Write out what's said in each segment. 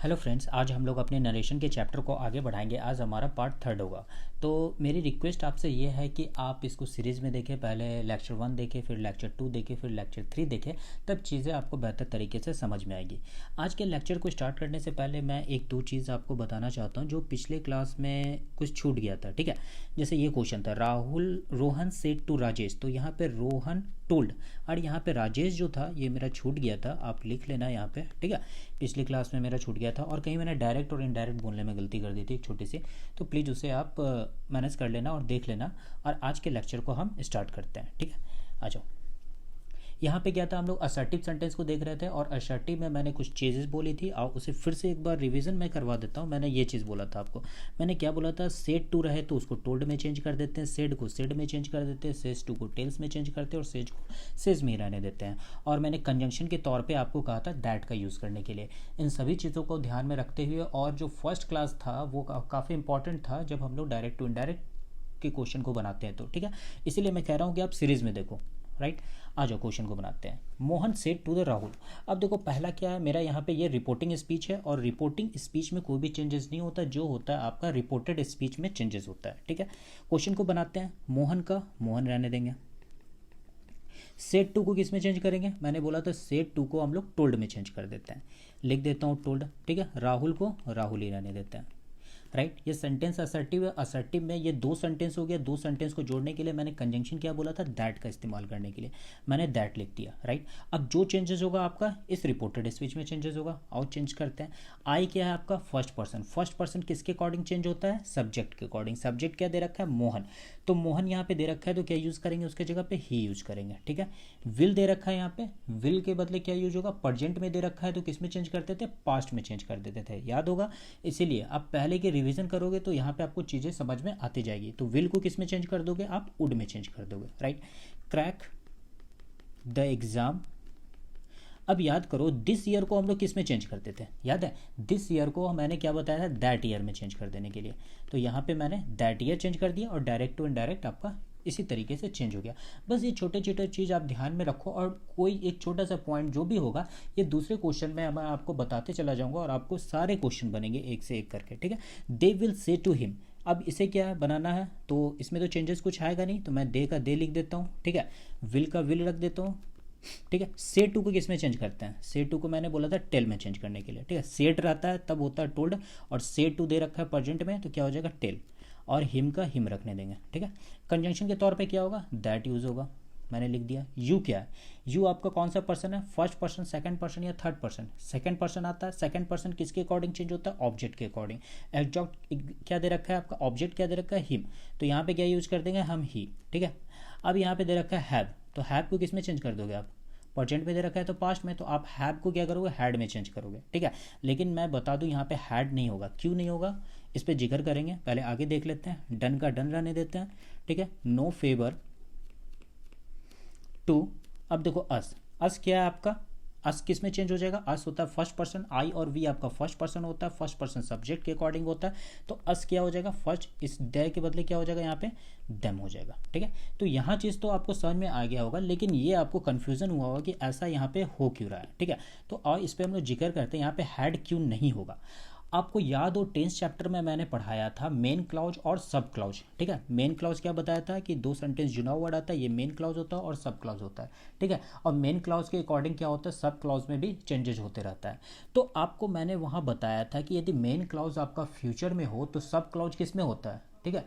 Hello friends, आज हम लोग अपने नरेशन के चैप्टर को आगे बढ़ाएंगे। आज हमारा पार्ट थर्ड होगा। तो मेरी रिक्वेस्ट आपसे ये है कि आप इसको सीरीज़ में देखें। पहले लेक्चर 1 देखें, फिर लेक्चर 2 देखें, फिर लेक्चर 3 देखें। तब चीज़ें आपको बेहतर तरीके से समझ में आएगी। आज के लेक्चर को स्टार्ट करने से पहले मैं एक दो चीज़ आपको बताना चाहता हूँ जो पिछले क्लास में कुछ छूट गया था। ठीक है, जैसे ये क्वेश्चन था, रोहन सेड टू राजेश। तो यहाँ पे रोहन टोल्ड और यहाँ पे राजेश जो था ये मेरा छूट गया था, आप लिख लेना यहाँ पे। ठीक है, पिछली क्लास में मेरा छूट गया था और कहीं मैंने डायरेक्ट और इनडायरेक्ट बोलने में गलती कर दी थी एक छोटी सी। तो प्लीज़ उसे आप मैनेज कर लेना और देख लेना। और आज के लेक्चर को हम स्टार्ट करते हैं। ठीक है, आ जाओ। यहाँ पे क्या था, हम लोग असर्टिव सेंटेंस को देख रहे थे और असर्टिव में मैंने कुछ चीज़ें बोली थी और उसे फिर से एक बार रिवीजन मैं करवा देता हूँ। मैंने ये चीज़ बोला था आपको। मैंने क्या बोला था, सेड टू रहे तो उसको टोल्ड में चेंज कर देते हैं, सेड को सेड में चेंज कर देते हैं, सेज टू को टेल्स में चेंज करते हैं और सेज को सेज में ही रहने देते हैं। और मैंने कंजंक्शन के तौर पर आपको कहा था दैट का यूज़ करने के लिए। इन सभी चीज़ों को ध्यान में रखते हुए, और जो फर्स्ट क्लास था वो काफ़ी इंपॉर्टेंट था जब हम लोग डायरेक्ट टू इनडायरेक्ट के क्वेश्चन को बनाते हैं। तो ठीक है, इसीलिए मैं कह रहा हूँ कि आप सीरीज़ में देखो। राइट, आ जाओ क्वेश्चन को बनाते हैं। Mohan said to the Rahul. अब देखो पहला क्या है मेरा, यहाँ पे ये रिपोर्टिंग स्पीच है और रिपोर्टिंग स्पीच में कोई भी चेंजेस नहीं होता। जो होता है आपका रिपोर्टेड स्पीच में चेंजेस होता है। ठीक है, क्वेश्चन को बनाते हैं। मोहन का मोहन रहने देंगे। सेड टू को किस में चेंज करेंगे, मैंने बोला था सेड टू को हम लोग टोल्ड में चेंज कर देते हैं। लिख देता हूँ टोल्ड। ठीक है, राहुल को राहुल ही रहने देते हैं। राइट, ये सेंटेंस असर्टिव है। असर्टिव में ये दो सेंटेंस हो गया। दो सेंटेंस को जोड़ने के लिए मैंने कंजंक्शन क्या बोला था, दैट का इस्तेमाल करने के लिए मैंने दैट लिख दिया। राइट, अब जो चेंजेस होगा आपका इस रिपोर्टेड स्पीच में चेंजेस होगा। और चेंज करते हैं। आई क्या है आपका, फर्स्ट पर्सन। फर्स्ट पर्सन किसके अकॉर्डिंग चेंज होता है, सब्जेक्ट के अकॉर्डिंग। सब्जेक्ट क्या दे रखा है, मोहन। तो मोहन यहाँ पे दे रखा है तो क्या यूज़ करेंगे, उसके जगह पे ही यूज़ करेंगे। ठीक है, विल दे रखा है यहाँ पे, विल के बदले क्या यूज होगा, प्रजेंट में दे रखा है तो किस में चेंज करते थे, पास्ट में चेंज कर देते थे। याद होगा, इसीलिए आप पहले के रिवीजन करोगे तो यहाँ पे आपको चीज़ें समझ में आती जाएगी। तो विल को किस में चेंज कर दोगे, आप वुड में चेंज कर दोगे। Right, crack the exam. अब याद करो, दिस ईयर को हम लोग किस में चेंज करते थे, याद है, दिस ईयर को मैंने क्या बताया था, दैट ईयर में चेंज कर देने के लिए। तो यहाँ पे मैंने दैट ईयर चेंज कर दिया और डायरेक्ट टू इनडायरेक्ट आपका इसी तरीके से चेंज हो गया। बस ये छोटे छोटे चीज़ आप ध्यान में रखो और कोई एक छोटा सा पॉइंट जो भी होगा ये दूसरे क्वेश्चन में मैं आपको बताते चला जाऊंगा और आपको सारे क्वेश्चन बनेंगे एक से एक करके। ठीक है, they will say to him. अब इसे क्या बनाना है, तो इसमें तो चेंजेस कुछ आएगा नहीं, तो मैं दे का दे लिख देता हूँ। ठीक है, विल का विल रख देता हूँ। ठीक है, से टू को किस में चेंज करते हैं, से टू को मैंने बोला था टेल में चेंज करने के लिए। ठीक है, सेट रहता है तब होता है टोल्ड, और से टू दे रखा है प्रेजेंट में तो क्या हो जाएगा, टेल। और हिम का हिम रखने देंगे। ठीक है, कंजंक्शन के तौर पे क्या होगा, दैट यूज़ होगा, मैंने लिख दिया। यू क्या है, यू आपका कौन सा पर्सन है, फर्स्ट पर्सन, सेकंड पर्सन या थर्ड पर्सन। सेकंड पर्सन आता है। सेकंड पर्सन किसके अकॉर्डिंग चेंज होता है, ऑब्जेक्ट के अकॉर्डिंग। एग्जॉक्ट क्या दे रखा है आपका, ऑब्जेक्ट क्या दे रखा है, हिम। तो यहाँ पे क्या यूज़ कर देंगे हम, ही। ठीक है, अब यहाँ पे दे रखा है हैव, तो हैव को किस में चेंज कर दोगे आप, प्रेजेंट में दे रखा है तो पास्ट में, तो आप हैव को क्या करोगे, हैड में चेंज करोगे। ठीक है, लेकिन मैं बता दूं यहाँ पे हैड नहीं होगा। क्यों नहीं होगा, इस पर जिक्र करेंगे, पहले आगे देख लेते हैं। डन का डन रहने देते हैं। ठीक है, नो फेवर टू। अब देखो अस क्या है आपका, अस किस में चेंज हो जाएगा, अस होता है फर्स्ट पर्सन, आई और वी आपका फर्स्ट पर्सन होता है, फर्स्ट पर्सन सब्जेक्ट के अकॉर्डिंग होता है। तो अस क्या हो जाएगा, फर्स्ट, इस दे के बदले क्या हो जाएगा यहाँ पे, देम हो जाएगा। ठीक है, तो यहाँ चीज़ तो आपको समझ में आ गया होगा, लेकिन ये आपको कन्फ्यूजन हुआ होगा कि ऐसा यहाँ पे हो क्यों रहा है। ठीक है, तो और इस पर हम लोग जिक्र करते हैं, यहाँ पे हैड क्यों नहीं होगा। आपको याद हो, 10th चैप्टर में मैंने पढ़ाया था मेन क्लॉज और सब क्लॉज। ठीक है, मेन क्लॉज क्या बताया था कि दो सेंटेंस जुड़ा वर्ड आता है, ये मेन क्लॉज होता है और सब क्लॉज होता है। ठीक है, और मेन क्लॉज के अकॉर्डिंग क्या होता है, सब क्लॉज में भी चेंजेस होते रहता है। तो आपको मैंने वहाँ बताया था कि यदि मेन क्लॉज आपका फ्यूचर में हो तो सब क्लॉज किस में होता है। ठीक है,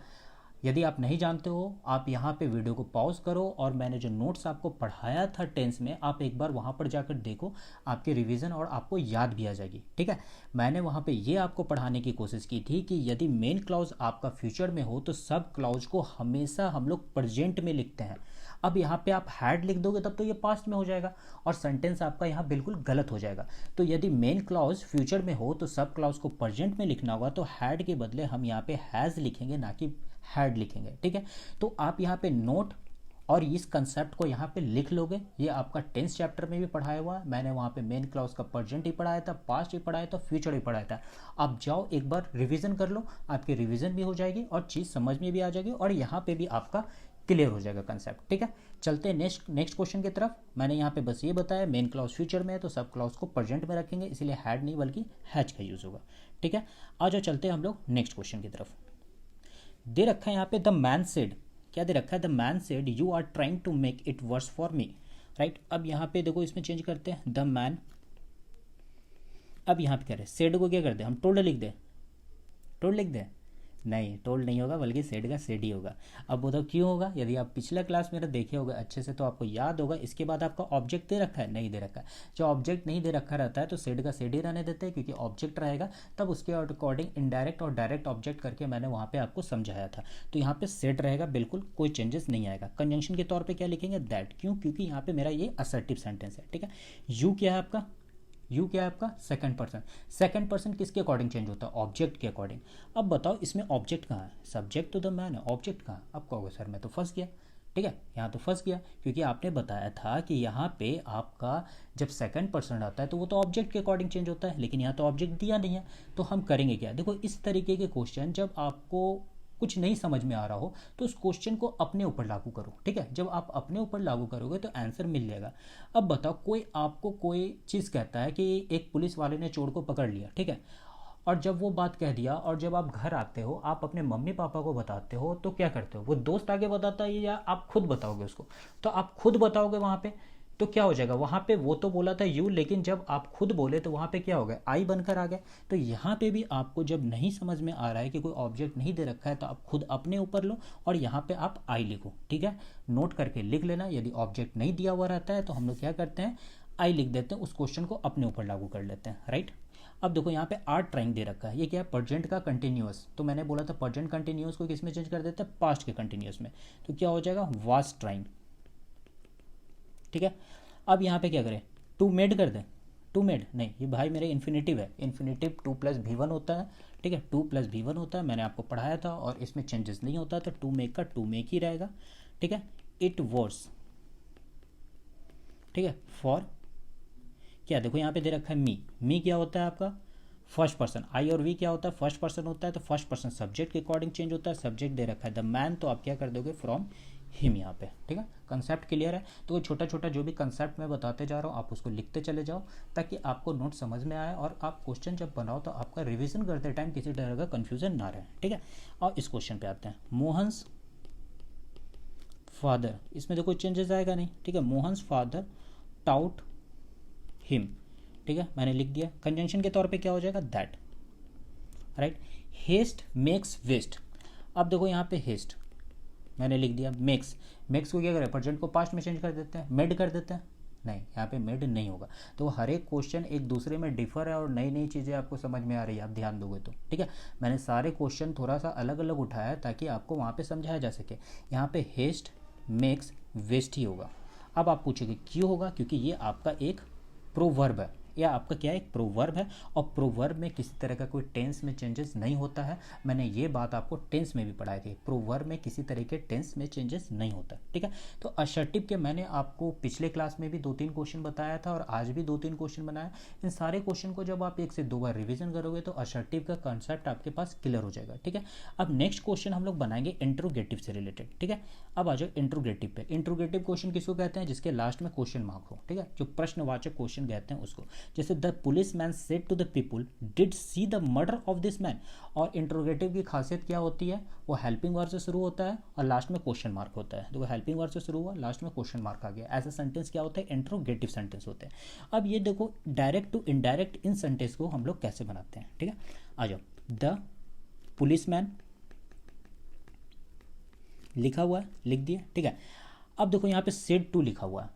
यदि आप नहीं जानते हो, आप यहाँ पे वीडियो को पॉज करो और मैंने जो नोट्स आपको पढ़ाया था टेंस में, आप एक बार वहाँ पर जाकर देखो, आपके रिवीजन और आपको याद भी आ जाएगी। ठीक है, मैंने वहाँ पे ये आपको पढ़ाने की कोशिश की थी कि यदि मेन क्लॉज आपका फ्यूचर में हो तो सब क्लॉज को हमेशा हम लोग प्रेजेंट में लिखते हैं। अब यहाँ पे आप हैड लिख दोगे तब तो ये पास्ट में हो जाएगा और सेंटेंस आपका यहाँ बिल्कुल गलत हो जाएगा। तो यदि मेन क्लॉज फ्यूचर में हो तो सब क्लॉज को प्रेजेंट में लिखना होगा, तो हैड के बदले हम यहाँ पे हैज़ लिखेंगे, ना कि हैड लिखेंगे। ठीक है, तो आप यहाँ पे नोट और इस कंसेप्ट को यहाँ पे लिख लोगे। ये आपका 10th चैप्टर में भी पढ़ाया हुआ है, मैंने वहाँ पे मेन क्लॉज का प्रेजेंट ही पढ़ाया था, पास्ट भी पढ़ाया था, फ्यूचर भी पढ़ाया था। आप जाओ एक बार रिवीजन कर लो, आपकी रिवीजन भी हो जाएगी और चीज़ समझ में भी आ जाएगी और यहाँ पे भी आपका क्लियर हो जाएगा कंसेप्ट। ठीक है, चलते हैं नेक्स्ट क्वेश्चन की तरफ। मैंने यहाँ पे बस ये बताया मेन क्लॉज फ्यूचर में है तो सब क्लॉज को प्रेजेंट में रखेंगे, इसलिए हैड नहीं बल्कि हैज का यूज़ होगा। ठीक है, आ जाओ चलते हैं हम लोग नेक्स्ट क्वेश्चन की तरफ। दे रखा है यहाँ पे द मैन सेड, क्या दे रखा है, the man said you are trying to make it worse for me, right. अब यहाँ पे देखो इसमें चेंज करते हैं द मैन, अब यहाँ पे कह रहे सेड को क्या कर दे हम, टोल्ड लिख दे, टोल्ड लिख दे, नहीं टोल्ड नहीं होगा बल्कि सेड का सेड ही होगा। अब बताओ क्यों होगा, यदि आप पिछला क्लास मेरा देखे होगा अच्छे से तो आपको याद होगा। इसके बाद आपका ऑब्जेक्ट दे रखा है, नहीं दे रखा है। जो ऑब्जेक्ट नहीं दे रखा रहता है तो सेड का सेड ही रहने देते हैं, क्योंकि ऑब्जेक्ट रहेगा तब उसके अकॉर्डिंग इनडायरेक्ट और डायरेक्ट ऑब्जेक्ट करके मैंने वहाँ पे आपको समझाया था। तो यहाँ पे सेड रहेगा, बिल्कुल कोई चेंजेस नहीं आएगा। कंजंक्शन के तौर पर क्या लिखेंगे, दैट, क्यों, क्योंकि यहाँ पे मेरा ये असर्टिव सेंटेंस है। ठीक है, यू क्या है आपका, यू क्या है आपका सेकंड पर्सन। सेकंड पर्सन किसके अकॉर्डिंग चेंज होता है, ऑब्जेक्ट के अकॉर्डिंग। अब बताओ इसमें ऑब्जेक्ट कहाँ है, सब्जेक्ट तो द मैन है, ऑब्जेक्ट कहाँ, अब कहोगे सर मैं तो फंस गया। ठीक है, यहाँ तो फंस गया क्योंकि आपने बताया था कि यहाँ पे आपका जब सेकंड पर्सन आता है तो वो तो ऑब्जेक्ट के अकॉर्डिंग चेंज होता है, लेकिन यहाँ तो ऑब्जेक्ट दिया नहीं है। तो हम करेंगे क्या, देखो इस तरीके के क्वेश्चन जब आपको कुछ नहीं समझ में आ रहा हो तो उस क्वेश्चन को अपने ऊपर लागू करो। ठीक है, जब आप अपने ऊपर लागू करोगे तो आंसर मिल जाएगा। अब बताओ कोई आपको कोई चीज़ कहता है कि एक पुलिस वाले ने चोर को पकड़ लिया, ठीक है, और जब वो बात कह दिया और जब आप घर आते हो आप अपने मम्मी पापा को बताते हो तो क्या करते हो, वो दोस्त आगे बताता है या आप खुद बताओगे उसको, तो आप खुद बताओगे वहाँ पे तो क्या हो जाएगा, वहाँ पे वो तो बोला था यू, लेकिन जब आप खुद बोले तो वहाँ पे क्या हो गया, आई बनकर आ गया। तो यहाँ पे भी आपको जब नहीं समझ में आ रहा है कि कोई ऑब्जेक्ट नहीं दे रखा है तो आप खुद अपने ऊपर लो और यहाँ पे आप आई लिखो। ठीक है, नोट करके लिख लेना। यदि ऑब्जेक्ट नहीं दिया हुआ रहता है तो हम लोग क्या करते हैं, आई लिख देते हैं, उस क्वेश्चन को अपने ऊपर लागू कर लेते हैं, राइट। अब देखो यहाँ पे आर ट्राइंग दे रखा है, ये क्या है, प्रेजेंट का कंटिन्यूअस। तो मैंने बोला था प्रेजेंट कंटिन्यूअस को किस में चेंज कर देते हैं, पास्ट के कंटिन्यूअस में। तो क्या हो जाएगा, वाज ट्राइंग। ठीक है, अब यहाँ पे क्या करें, टू मेड कर दें, टू मेड नहीं, ये भाई मेरे इन्फिनेटिव है, इन्फिनेटिव 2+V1 होता है। ठीक है, 2+V1 होता है, मैंने आपको पढ़ाया था और इसमें चेंजेस नहीं होता, तो टू मेक का टू मेक ही रहेगा। ठीक है, इट वॉज, ठीक है, फॉर क्या, देखो यहाँ पे दे रखा है मी, मी क्या होता है आपका फर्स्ट पर्सन, आई और वी क्या होता है फर्स्ट पर्सन होता है, तो फर्स्ट पर्सन सब्जेक्ट के अकॉर्डिंग चेंज होता है। सब्जेक्ट दे रखा है द मैन, तो आप क्या कर दोगे, फ्रॉम हिम यहाँ पे। ठीक है, कंसेप्ट क्लियर है। तो छोटा छोटा जो भी कंसेप्ट मैं बताते जा रहा हूँ आप उसको लिखते चले जाओ ताकि आपको नोट समझ में आए और आप क्वेश्चन जब बनाओ तो आपका रिवीजन करते टाइम किसी तरह का कन्फ्यूजन ना रहे। ठीक है, और इस क्वेश्चन पे आते हैं, मोहन्स फादर, इसमें देखो चेंजेस आएगा नहीं। ठीक है, मोहन्स फादर टाउट हिम। ठीक है, मैंने लिख दिया। कंजंक्शन के तौर पे क्या हो जाएगा, that, right. Haste makes waste, अब देखो यहाँ पे हेस्ट मैंने लिख दिया, मेक्स, मेक्स को क्या करें, प्रेजेंट को पास्ट में चेंज कर देते हैं, मेड कर देते हैं, नहीं यहाँ पे मेड नहीं होगा। तो हर एक क्वेश्चन एक दूसरे में डिफर है और नई नई चीज़ें आपको समझ में आ रही है, आप ध्यान दोगे तो। ठीक है, मैंने सारे क्वेश्चन थोड़ा सा अलग अलग उठाया है ताकि आपको वहाँ पे समझाया जा सके। यहाँ पे हेस्ट मेक्स वेस्ट ही होगा। अब आप पूछेंगे क्यों होगा, क्योंकि ये आपका एक प्रोवर्ब है, या आपका क्या है, एक प्रोवर्ब है, और प्रोवर्ब में किसी तरह का कोई टेंस में चेंजेस नहीं होता है। मैंने ये बात आपको टेंस में भी पढ़ाई थी, प्रोवर्ब में किसी तरह के टेंस में चेंजेस नहीं होता। ठीक है, तो असर्टिव के मैंने आपको पिछले क्लास में भी 2-3 क्वेश्चन बताया था और आज भी 2-3 क्वेश्चन बनाया। इन सारे क्वेश्चन को जब आप 1 से 2 बार रिविजन करोगे तो असर्टिव का कॉन्सेप्ट आपके पास क्लियर हो जाएगा। ठीक है, अब नेक्स्ट क्वेश्चन हम लोग बनाएंगे इंट्रोगेटिव से रिलेटेड। ठीक है, अब आ जाओ इंट्रोगेटिव पे। इंट्रोगेटिव क्वेश्चन किसको कहते हैं, जिसके लास्ट में क्वेश्चन मार्क हो। ठीक है, जो प्रश्नवाचक क्वेश्चन कहते हैं उसको, जैसे the police man said to the people did see the murder of this man. और इंट्रोगेटिव की खासियत क्या होती है, वो हेल्पिंग वर्ब से शुरू होता है और लास्ट में क्वेश्चन मार्क होता है। देखो हेल्पिंग वर्ब से शुरू हुआ, लास्ट में क्वेश्चन मार्क आ गया, ऐसा सेंटेंस क्या होता है, इंट्रोगेटिव सेंटेंस होते हैं। अब ये देखो डायरेक्ट टू इनडायरेक्ट इन सेंटेंस को हम लोग कैसे बनाते हैं। ठीक है, आ जाओ, द पुलिस मैन लिखा हुआ है, लिख दिया। ठीक है, अब देखो यहाँ पे सेड टू लिखा हुआ है,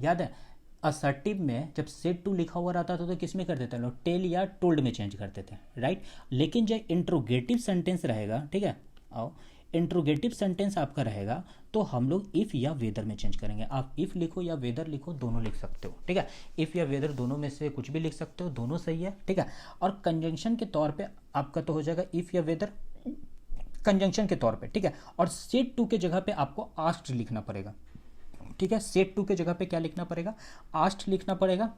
याद है असर्टिव में जब सेड टू लिखा हुआ रहता था तो किस में कर देते हैं लोग, टेल या टोल्ड में चेंज करते थे, राइट। लेकिन जब इंट्रोगेटिव सेंटेंस रहेगा, ठीक है, आओ इंट्रोगेटिव सेंटेंस आपका रहेगा तो हम लोग इफ़ या वेदर में चेंज करेंगे। आप इफ़ लिखो या वेदर लिखो, दोनों लिख सकते हो। ठीक है, इफ़ या वेदर दोनों में से कुछ भी लिख सकते हो, दोनों सही है। ठीक है, और कंजंक्शन के तौर पे आपका तो हो जाएगा इफ़ या वेदर कंजंक्शन के तौर पे। ठीक है, और सेड टू के जगह पे आपको आस्क्ड लिखना पड़ेगा। ठीक है, सेड टू के जगह पे क्या लिखना पड़ेगा, आस्क्ड लिखना पड़ेगा।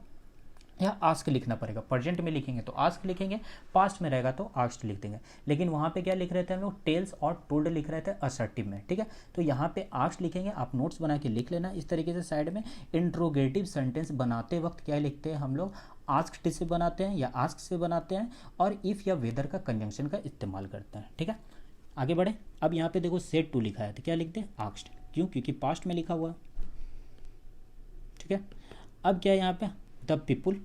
या आस्क लिखना पड़ेगा। प्रेजेंट में लिखेंगे तो आस्क लिखेंगे, पास्ट में रहेगा तो आस्क्ड लिख देंगे। लेकिन वहाँ पे क्या लिख रहे थे हम लोग, टेल्स और टोल्ड लिख रहे थे असर्टिव में, ठीक है। तो यहाँ पे आस्क्ड लिखेंगे, आप नोट्स बना के लिख लेना इस तरीके से साइड में। इंट्रोगेटिव सेंटेंस बनाते वक्त क्या लिखते हैं हम लोग, आस्क्ड से बनाते हैं या आस्क से बनाते हैं, और इफ़ या वेदर का कंजंक्शन का इस्तेमाल करते हैं, ठीक है। आगे बढ़े। अब यहाँ पे देखो सेड टू लिखा है तो क्या लिखते हैं, आस्क्ड। क्यों, क्योंकि पास्ट में लिखा हुआ है, ठीक है। अब क्या है यहाँ पे, द पीपुल,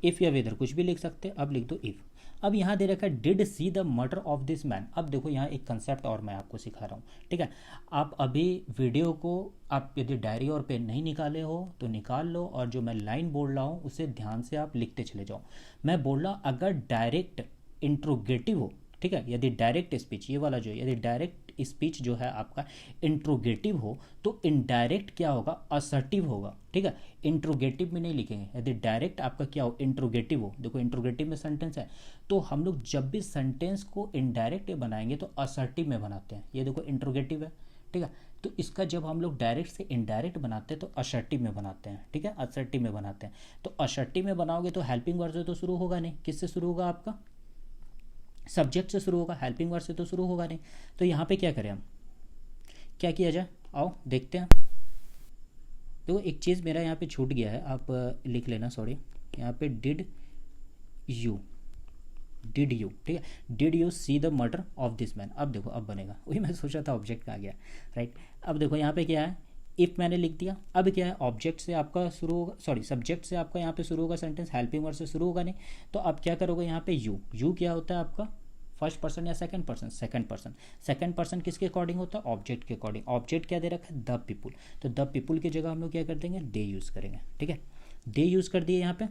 इफ़ या वेदर कुछ भी लिख सकते हैं, अब लिख दो इफ़। अब यहाँ दे रखा है did see the murder of this man. अब देखो यहाँ एक कंसेप्ट और मैं आपको सिखा रहा हूँ, ठीक है। आप अभी वीडियो को, आप यदि डायरी और पेन नहीं निकाले हो तो निकाल लो, और जो मैं लाइन बोल रहा हूँ उसे ध्यान से आप लिखते चले जाओ। मैं बोल रहा हूँ अगर डायरेक्ट इंट्रोगेटिव हो, ठीक है, यदि डायरेक्ट स्पीच, ये वाला जो है, यदि डायरेक्ट स्पीच जो है आपका इंट्रोगेटिव हो तो इनडायरेक्ट क्या होगा, असर्टिव होगा, ठीक है। इंट्रोगेटिव में नहीं लिखेंगे, यदि डायरेक्ट आपका क्या हो, इंट्रोगेटिव हो। देखो इंट्रोगेटिव में सेंटेंस है, तो हम लोग जब भी सेंटेंस को इनडायरेक्ट बनाएंगे तो असर्टिव में बनाते हैं। ये देखो इंट्रोगेटिव है, ठीक है। तो इसका जब हम लोग डायरेक्ट से इनडायरेक्ट बनाते हैं तो असर्टिव में बनाते हैं, ठीक है, असर्टिव में बनाते हैं। तो असर्टिव में बनाओगे तो हेल्पिंग वर्ड से तो शुरू होगा नहीं, किससे शुरू होगा, आपका सब्जेक्ट से शुरू होगा, हेल्पिंग वर्ड से तो शुरू होगा नहीं। तो यहाँ पे क्या करें हम, क्या किया जाए, आओ देखते हैं। देखो एक चीज़ मेरा यहाँ पे छूट गया है, आप लिख लेना, सॉरी। यहाँ पे डिड यू, ठीक है, did you see the murder of this man. अब देखो अब बनेगा, वही मैं सोचा था ऑब्जेक्ट का आ गया, राइट। अब देखो यहाँ पे क्या है, इफ़ मैंने लिख दिया, अब क्या है, ऑब्जेक्ट से आपका शुरू होगा, सॉरी सब्जेक्ट से आपका यहाँ पे शुरू होगा सेंटेंस, हेल्पिंग वर्ड से शुरू होगा नहीं। तो अब क्या करोगे, यहाँ पे यू क्या होता है आपका, फर्स्ट पर्सन या सेकंड पर्सन, सेकंड पर्सन किसके अकॉर्डिंग होता है, ऑब्जेक्ट के अकॉर्डिंग। ऑब्जेक्ट क्या दे रखा है, द पीपुल, तो द पीपुल की जगह हम लोग क्या कर देंगे, दे यूज़ करेंगे, ठीक है। दे यूज़ कर दिए यहाँ पे।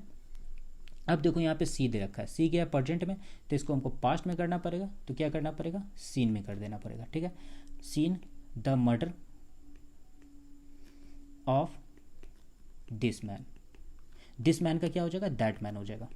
अब देखो यहाँ पे सी दे रखा है, सी गया प्रेजेंट में, तो इसको हमको पास्ट में करना पड़ेगा, तो क्या करना पड़ेगा, सीन में कर देना पड़ेगा, ठीक है। Seen the murder of this man, this man का क्या हो जाएगा, दैट मैन हो जाएगा,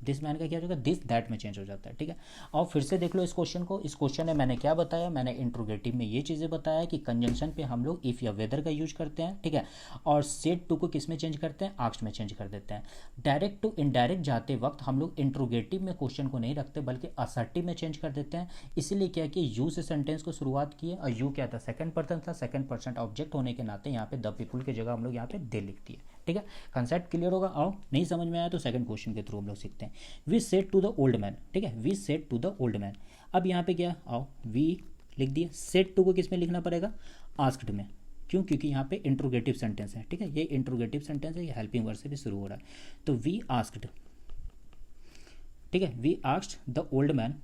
दिस मैन का क्या हो जाएगा, दिस दैट में चेंज हो जाता है, ठीक है। और फिर से देख लो इस क्वेश्चन को, इस क्वेश्चन में मैंने क्या बताया, मैंने इंट्रोगेटिव में ये चीज़ें बताया कि कंजंक्शन पे हम लोग इफ़ या वेदर का यूज करते हैं, ठीक है। और सेड टू को किस में चेंज करते हैं, आस्क्ड में चेंज कर देते हैं। डायरेक्ट टू इनडायरेक्ट जाते वक्त हम लोग इंट्रोगेटिव में क्वेश्चन को नहीं रखते बल्कि असर्टिव में चेंज कर देते हैं। इसीलिए क्या कि यू से सेंटेंस को शुरुआत किए, और यू क्या था, सेकंड पर्सन था, सेकंड पर्सन ऑब्जेक्ट होने के नाते यहाँ पे द पीपुल की जगह हम लोग यहाँ पे दे लिख दिए, ठीक है। कंसेप्ट क्लियर होगा। आओ नहीं समझ में आया तो सेकंड क्वेश्चन के थ्रू हम लोग सीखते हैं। We said to the old man, ठीक है, we said to the old man. अब यहाँ पे क्या, आओ वी लिख दिए, सेड टू को किस में लिखना पड़ेगा, आस्क्ड में। क्यों, क्योंकि यहाँ पे इंट्रोगेटिव सेंटेंस है, ठीक है, ये इंट्रोगेटिव सेंटेंस है, ये हेल्पिंग वर्ड से भी शुरू हो रहा है। तो वी आस्क्ड, ठीक है, we asked the old man.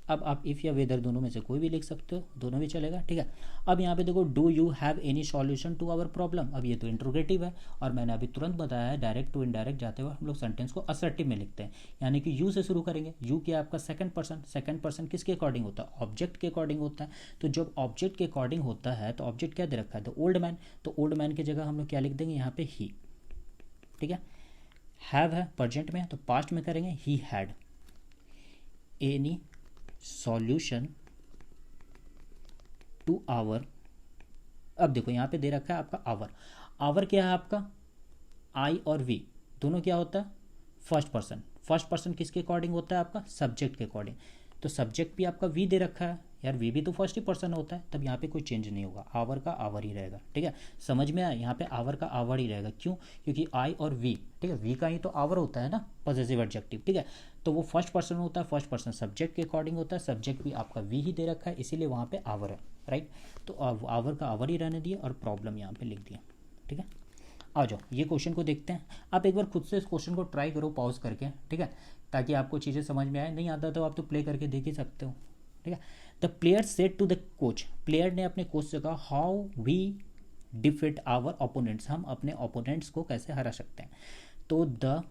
अब आप इफ़ या वेदर दोनों में से कोई भी लिख सकते हो, दोनों भी चलेगा, ठीक है। अब यहाँ पे देखो, do you have any solution to our problem. अब ये तो इंट्रोगेटिव है, और मैंने अभी तुरंत बताया है डायरेक्ट टू इनडायरेक्ट जाते हुए हम लोग सेंटेंस को असर्टिव में लिखते हैं, यानी कि यू से शुरू करेंगे। यू क्या आपका सेकंड पर्सन किसके अकॉर्डिंग होता है, ऑब्जेक्ट के अकॉर्डिंग होता है। तो जब ऑब्जेक्ट के अकॉर्डिंग होता है तो ऑब्जेक्ट क्या दे रखा है, द ओल्ड मैन, तो ओल्ड मैन की जगह हम लोग क्या लिख देंगे, यहाँ पे ही, ठीक है। हैव है प्रेजेंट में, तो पास्ट में करेंगे he had any solution to our. अब देखो यहाँ पे दे रखा है आपका आवर, आवर क्या है आपका, आई और वी दोनों क्या होता है, फर्स्ट पर्सन किसके अकॉर्डिंग होता है आपका, सब्जेक्ट के अकॉर्डिंग। तो सब्जेक्ट भी आपका वी दे रखा है, यार वी भी तो फर्स्ट ही पर्सन होता है, तब यहाँ पे कोई चेंज नहीं होगा, आवर का आवर ही रहेगा, ठीक है। समझ में आया, यहाँ पे आवर का आवर ही रहेगा। क्यों, क्योंकि आई और वी, ठीक है, वी का ही तो आवर होता है ना, पॉजेसिव एडजेक्टिव, ठीक है। तो वो फर्स्ट पर्सन होता है, फर्स्ट पर्सन सब्जेक्ट के अकॉर्डिंग होता है, सब्जेक्ट भी आपका वी ही दे रखा है, इसीलिए वहाँ पे आवर है, राइट। तो आवर का आवर ही रहने दिए और प्रॉब्लम यहाँ पे लिख दिया, ठीक है। आ जाओ ये क्वेश्चन को देखते हैं। आप एक बार खुद से इस क्वेश्चन को ट्राई करो पॉज करके, ठीक है, ताकि आपको चीज़ें समझ में आए। नहीं आता तो आप तो प्ले करके देख ही सकते हो, ठीक है। The player said to the coach, player ने अपने कोच से कहा, how we defeat our opponents, हम अपने ओपोनेंट्स को कैसे हरा सकते हैं। तो द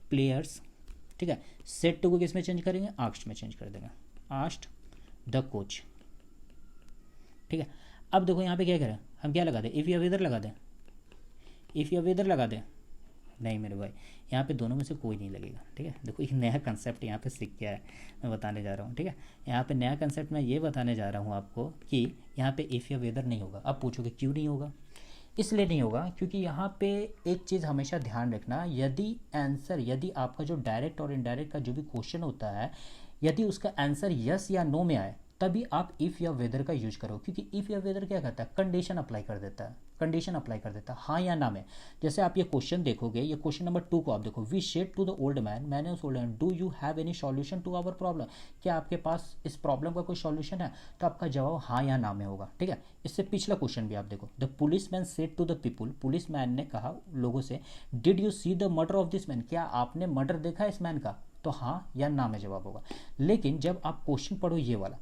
प्लेयर्स, ठीक है, सेड टू को किस में चेंज करेंगे, आस्क्ड में चेंज कर देंगे, आस्क्ड द कोच, ठीक है। अब देखो यहाँ पे क्या करें, हम क्या लगा दें, इफ़ या वेदर लगा दें, इफ़ या वेदर लगा दें, नहीं मेरे भाई, यहाँ पे दोनों में से कोई नहीं लगेगा। ठीक है, देखो एक नया कंसेप्ट यहाँ पे सीख गया है, मैं बताने जा रहा हूँ। ठीक है, यहाँ पे नया कंसेप्ट मैं ये बताने जा रहा हूँ आपको कि यहाँ पे इफ़ या वेदर नहीं होगा। अब पूछोगे क्यों नहीं होगा? इसलिए नहीं होगा क्योंकि यहाँ पे एक चीज़ हमेशा ध्यान रखना, यदि आपका जो डायरेक्ट और इनडायरेक्ट का जो भी क्वेश्चन होता है, यदि उसका आंसर यस या नो में आए तभी आप इफ़ या वेदर का यूज करो। क्योंकि इफ़ या वेदर क्या करता है, कंडीशन अप्लाई कर देता है, हाँ या ना में। जैसे आप ये क्वेश्चन देखोगे, ये क्वेश्चन नंबर 2 को आप देखो, we said to the old man, मैंने उस old man, do you have any solution to our problem, क्या आपके पास इस प्रॉब्लम का कोई सॉल्यूशन है? तो आपका जवाब हाँ या ना में होगा। ठीक है, इससे पिछला क्वेश्चन भी आप देखो, the police man said to the people, police man ने कहा लोगों से, did you see the murder of this man, क्या आपने मर्डर देखा इस मैन का? तो हाँ या ना में जवाब होगा। लेकिन जब आप क्वेश्चन पढ़ो ये वाला,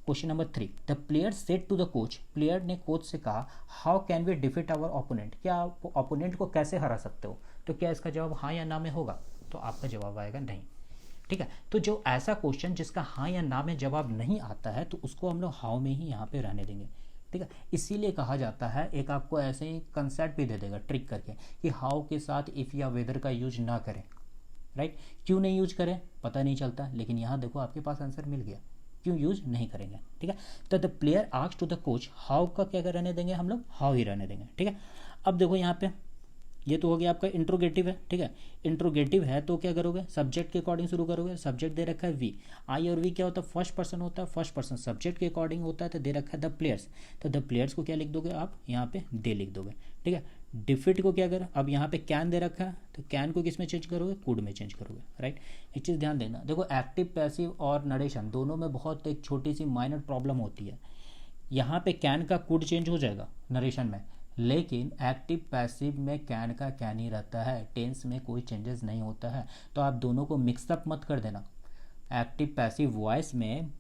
question number 3, the player said to the coach, player ने कोच से कहा, how can we defeat our opponent, क्या आप ओपोनेंट को कैसे हरा सकते हो? तो क्या इसका जवाब हाँ या ना में होगा? तो आपका जवाब आएगा नहीं। ठीक है, तो जो ऐसा क्वेश्चन जिसका हाँ या ना में जवाब नहीं आता है तो उसको हम लोग हाउ में ही यहाँ पे रहने देंगे। ठीक है, इसीलिए कहा जाता है, एक आपको ऐसे ही कंसेप्ट भी दे देगा ट्रिक करके कि हाउ के साथ इफ़ या वेदर का यूज ना करें। राइट, क्यों नहीं यूज करें पता नहीं चलता, लेकिन यहाँ देखो आपके पास आंसर मिल गया, क्यों यूज नहीं करेंगे। ठीक है, तो the player asked to the coach, how का क्या रहने देंगे हम लोग, हाउ ही रहने देंगे। ठीक है, अब देखो यहाँ पे ये तो हो गया आपका इंट्रोगेटिव है। ठीक है, इंट्रोगेटिव है तो क्या करोगे, सब्जेक्ट के अकॉर्डिंग शुरू करोगे। सब्जेक्ट दे रखा है वी, आई और वी क्या होता है, फर्स्ट पर्सन होता है, फर्स्ट पर्सन सब्जेक्ट के अकॉर्डिंग होता है, तो दे रखा है द प्लेयर्स, तो द प्लेयर्स को क्या लिख दोगे आप, यहाँ पे दे लिख दोगे। ठीक है, डिफिट को क्या करें, अब यहाँ पे कैन दे रखा है तो कैन को किस में चेंज करोगे, कुड में चेंज करोगे। राइट, एक चीज़ ध्यान देना, देखो एक्टिव पैसिव और नरेशन दोनों में बहुत एक छोटी सी माइनर प्रॉब्लम होती है। यहाँ पे कैन का कुड चेंज हो जाएगा नरेशन में, लेकिन एक्टिव पैसिव में कैन का कैन ही रहता है, टेंस में कोई चेंजेस नहीं होता है। तो आप दोनों को मिक्सअप मत कर देना, एक्टिव पैसिव वॉइस में,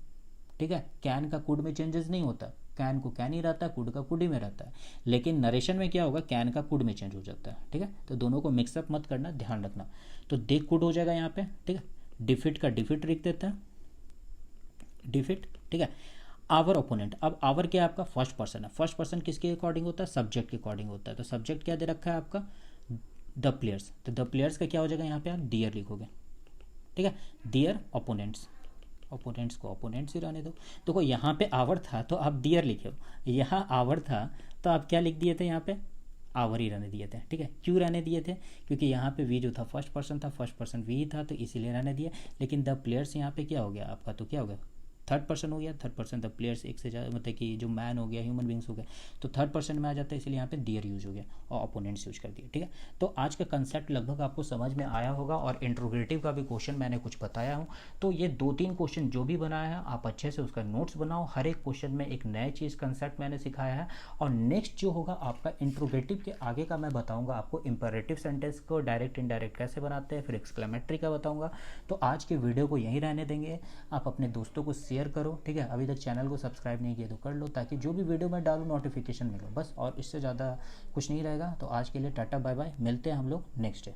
ठीक है, कैन का कुड में चेंजेस नहीं होता, कैन को कैन ही रहता है, कुड का कुड ही में रहता है। लेकिन नरेशन में क्या होगा, कैन का कुड में चेंज हो जाता है। ठीक है, तो दोनों को मिक्सअप मत करना, ध्यान रखना। तो दे कुड हो जाएगा यहाँ पे। ठीक है, डिफिट का डिफिट लिख देता है, डिफिट। ठीक है, आवर ओपोनेंट, अब आवर क्या है आपका, फर्स्ट पर्सन है, फर्स्ट पर्सन किसके अकॉर्डिंग होता है, सब्जेक्ट के अकॉर्डिंग होता है। तो सब्जेक्ट क्या दे रखा है आपका, द प्लेयर्स, तो द प्लेयर्स का क्या हो जाएगा यहाँ पे आप डियर लिखोगे। ठीक है, डियर ओपोनेंट्स, ओपोनेंट्स को ओपोनेंट्स ही रहने दो। देखो यहाँ पे आवर था तो आप डियर लिखे हो, यहाँ आवर था तो आप क्या लिख दिए थे, यहाँ पे आवर ही रहने दिए थे। ठीक है, क्यों रहने दिए थे, क्योंकि यहाँ पे वी जो था फर्स्ट पर्सन था, फर्स्ट पर्सन वी था, तो इसीलिए रहने दिया। लेकिन द प्लेयर्स यहाँ पे क्या हो गया आपका, तो क्या हो गया, थर्ड पर्सन हो गया, थर्ड पर्सन द प्लेयर्स एक से ज़्यादा, मतलब कि जो मैन हो गया, ह्यूमन बींग्स हो गया, तो थर्ड पर्सन में आ जाता है, इसलिए यहाँ पे डियर यूज हो गया और ओपोनेंट्स यूज कर दिया। ठीक है, तो आज का कंसेप्ट लगभग आपको समझ में आया होगा और इंट्रोगेटिव का भी क्वेश्चन मैंने कुछ बताया हूँ। तो ये 2-3 क्वेश्चन जो भी बनाया है आप अच्छे से उसका नोट्स बनाओ, हर एक क्वेश्चन में एक नए चीज़ कंसेप्ट मैंने सिखाया है। और नेक्स्ट जो होगा आपका इंट्रोगेटिव के आगे का मैं बताऊँगा आपको इंपेरेटिव सेंटेंस को डायरेक्ट इनडायरेक्ट कैसे बनाते हैं, फिर एक्सक्लेमेटरी का बताऊँगा। तो आज के वीडियो को यहीं रहने देंगे, आप अपने दोस्तों को शेयर करो। ठीक है, अभी तक चैनल को सब्सक्राइब नहीं किया तो कर लो, ताकि जो भी वीडियो मैं डालूँ नोटिफिकेशन मिलो, बस, और इससे ज़्यादा कुछ नहीं रहेगा। तो आज के लिए टाटा बाय बाय, मिलते हैं हम लोग नेक्स्ट डे।